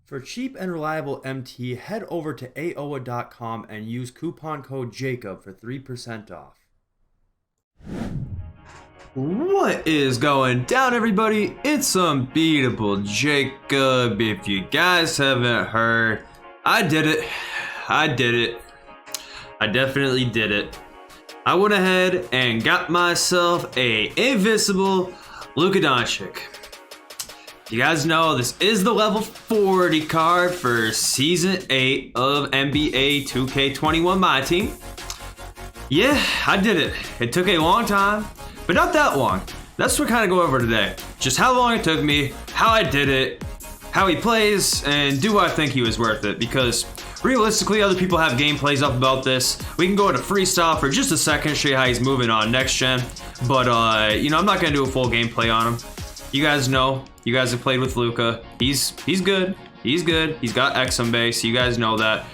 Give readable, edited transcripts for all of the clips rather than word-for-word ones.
For cheap and reliable MT, head over to aoa.com and use coupon code JACOB for 3% off. What is going down, everybody? It's Unbeatable Jacob. If you guys haven't heard, I did it. I definitely did it. I went ahead and got myself a Invincible Luka Doncic. You guys know this is the level 40 card for Season 8 of NBA 2K21 MyTeam. Yeah, I did it. It took a long time, but not that long. That's what we're kind of go over today. Just how long it took me, how I did it, how he plays, and do I think he was worth it? Because realistically, other people have gameplays up about this. We can go into freestyle for just a second, show you how he's moving on next gen. But, I'm not going to do a full gameplay on him. You guys know, you guys have played with Luka. He's good. He's good. He's got XM base. You guys know that.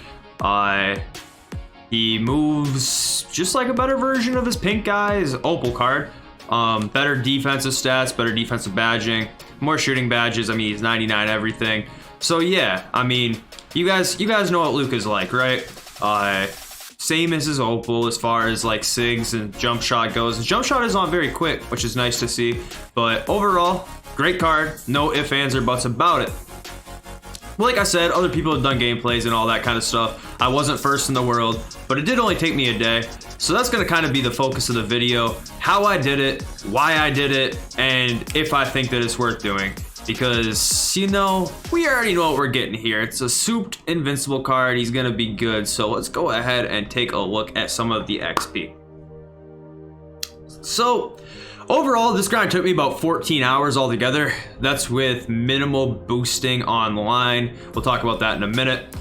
He moves just like a better version of his pink guy, his Opal card. Better defensive stats, better defensive badging, more shooting badges. I mean, he's 99 everything. So yeah, I mean, you guys know what Luka's like, right? Same as his Opal as far as like SIGs and jump shot goes. His jump shot is not very quick, which is nice to see. But overall, great card. No ifs, ands, or buts about it. Like I said, other people have done gameplays and all that kind of stuff. I wasn't first in the world, but it did only take me a day. So that's going to kind of be the focus of the video. How I did it, why I did it, and if I think that it's worth doing. Because, we already know what we're getting here. It's a souped Invincible card. He's going to be good. So let's go ahead and take a look at some of the XP. So, overall, this grind took me about 14 hours altogether. That's with minimal boosting online. We'll talk about that in a minute.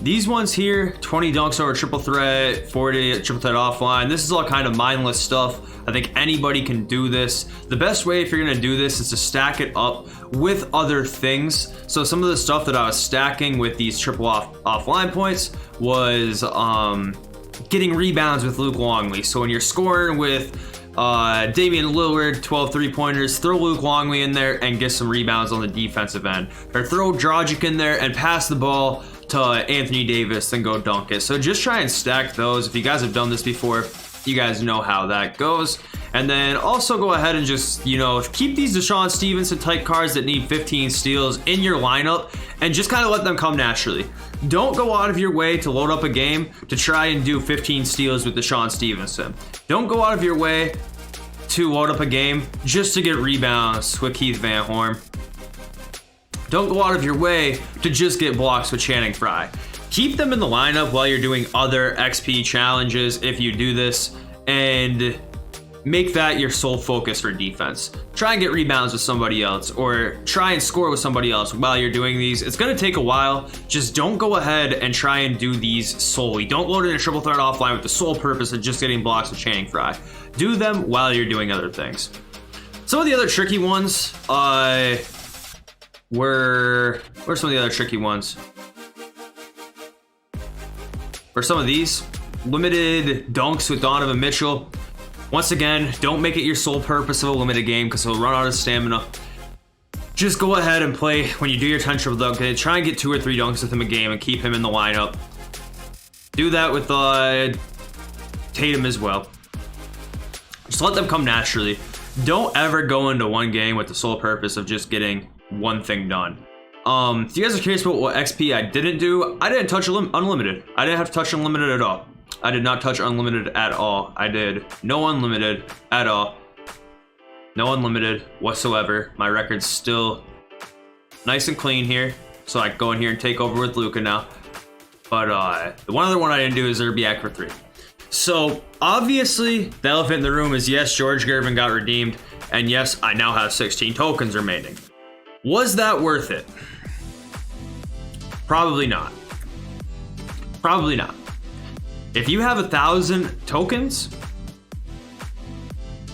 These ones here, 20 dunks over triple threat, 40 triple threat offline. This is all kind of mindless stuff. I think anybody can do this. The best way if you're gonna do this is to stack it up with other things. So some of the stuff that I was stacking with these triple offline points was getting rebounds with Luke Longley. So when you're scoring with Damian Lillard, 12 3-pointers, throw Luke Longley in there and get some rebounds on the defensive end. Or throw Dragic in there and pass the ball to Anthony Davis and go dunk it. So just try and stack those. If you guys have done this before, you guys know how that goes. And then also go ahead and just, keep these Deshaun Stevenson type cards that need 15 steals in your lineup and just kind of let them come naturally. Don't go out of your way to load up a game to try and do 15 steals with Deshaun Stevenson. Don't go out of your way to load up a game just to get rebounds with Keith Van Horn. Don't go out of your way to just get blocks with Channing Frye. Keep them in the lineup while you're doing other XP challenges if you do this, and make that your sole focus for defense. Try and get rebounds with somebody else, or try and score with somebody else while you're doing these. It's gonna take a while. Just don't go ahead and try and do these solely. Don't load in a triple threat offline with the sole purpose of just getting blocks with Channing Frye. Do them while you're doing other things. Some of the other tricky ones were some of the other tricky ones? For some of these, limited dunks with Donovan Mitchell. Once again, don't make it your sole purpose of a limited game because he'll run out of stamina. Just go ahead and play when you do your 10 triple dunk. Try and get 2 or 3 dunks with him a game and keep him in the lineup. Do that with Tatum as well. Just let them come naturally. Don't ever go into one game with the sole purpose of just getting one thing done. If you guys are curious about what XP I didn't do, I didn't touch unlimited. I didn't have to touch unlimited at all. I did not touch unlimited at all. I did no unlimited at all. No unlimited whatsoever. My record's still nice and clean here. So I can go in here and take over with Luka now. But the one other one I didn't do is Zerbiak for 3. So obviously the elephant in the room is yes, George Gervin got redeemed. And yes, I now have 16 tokens remaining. Was that worth it? Probably not. Probably not. If you have 1,000 tokens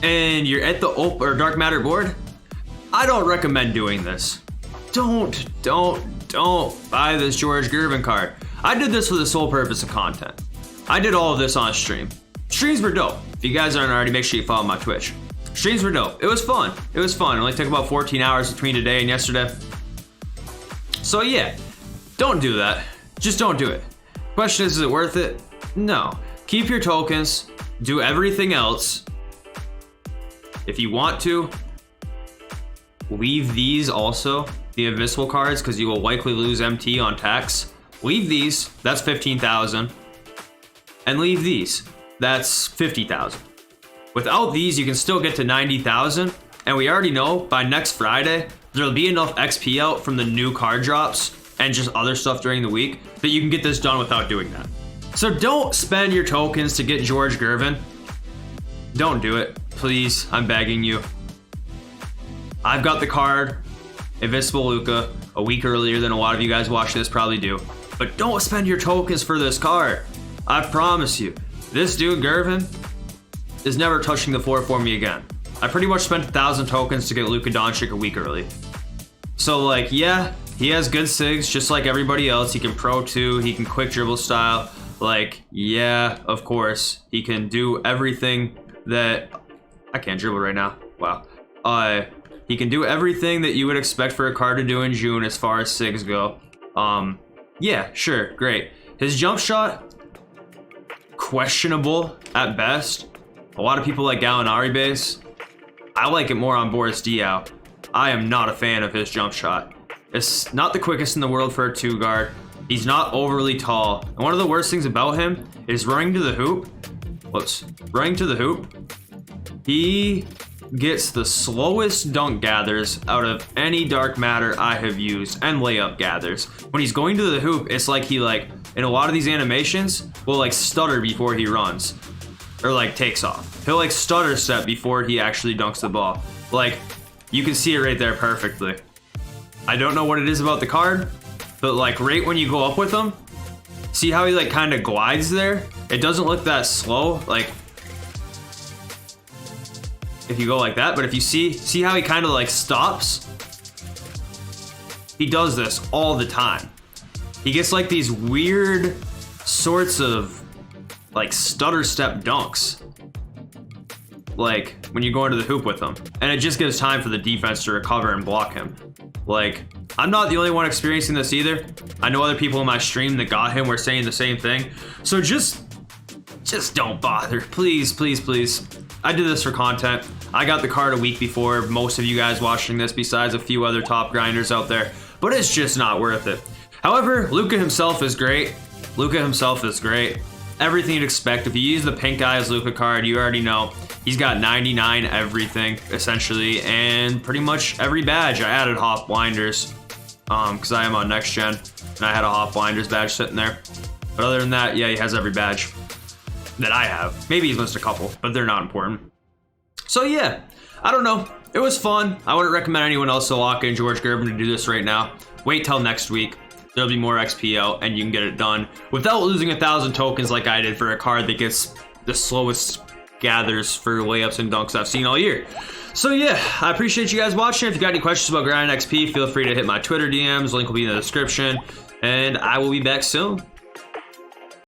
and you're at the Dark Matter board, I don't recommend doing this. Don't buy this George Gervin card. I did this for the sole purpose of content. I did all of this on stream. Streams were dope. If you guys aren't already, make sure you follow my Twitch. Streams were dope. It was fun. It only took about 14 hours between today and yesterday. So yeah, don't do that. Just don't do it. Question is it worth it? No. Keep your tokens. Do everything else. If you want to, leave these also, the Invincible cards, because you will likely lose MT on tax. Leave these, that's 15,000. And leave these, that's 50,000. Without these, you can still get to 90,000. And we already know by next Friday, there'll be enough XP out from the new card drops and just other stuff during the week that you can get this done without doing that. So don't spend your tokens to get George Gervin. Don't do it, please, I'm begging you. I've got the card, Invincible Luka, a week earlier than a lot of you guys watching this probably do. But don't spend your tokens for this card. I promise you, this dude Gervin is never touching the floor for me again. I pretty much spent 1,000 tokens to get Luka Doncic a week early. So like, yeah, he has good sigs just like everybody else. He can pro 2, he can quick dribble style. Like, yeah, of course, he can do everything that... I can't dribble right now, wow. He can do everything that you would expect for a card to do in June as far as sigs go. Yeah, sure, great. His jump shot, questionable at best. A lot of people like Gallinari base. I like it more on Boris Diaw. I am not a fan of his jump shot. It's not the quickest in the world for a 2 guard. He's not overly tall. And one of the worst things about him is running to the hoop. Whoops, running to the hoop. He gets the slowest dunk gathers out of any Dark Matter I have used, and layup gathers. When he's going to the hoop, it's like he in a lot of these animations, will stutter before he runs. Or takes off. He'll stutter step before he actually dunks the ball. You can see it right there perfectly. I don't know what it is about the card, but right when you go up with him, see how he kind of glides there? It doesn't look that slow, if you go like that, but if you see how he kind of stops? He does this all the time. He gets these weird sorts of stutter step dunks. When you go into the hoop with him. And it just gives time for the defense to recover and block him. I'm not the only one experiencing this either. I know other people in my stream that got him were saying the same thing. So just don't bother. Please, please, please. I did this for content. I got the card a week before most of you guys watching this, besides a few other top grinders out there. But it's just not worth it. However, Luka himself is great. Luka himself is great. Everything you'd expect. If you use the pink eye as Luka card, you already know. He's got 99 everything, essentially, and pretty much every badge. I added Hop Blinders, because I am on next gen, and I had a Hop Blinders badge sitting there. But other than that, yeah, he has every badge that I have. Maybe he's missed a couple, but they're not important. So yeah, I don't know. It was fun. I wouldn't recommend anyone else to lock in George Gervin to do this right now. Wait till next week. There'll be more XP out, and you can get it done without losing 1,000 tokens like I did for a card that gets the slowest gathers for layups and dunks I've seen all year. So yeah, I appreciate you guys watching. If you got any questions about grinding XP, feel free to hit my Twitter DMs. Link will be in the description, and I will be back soon.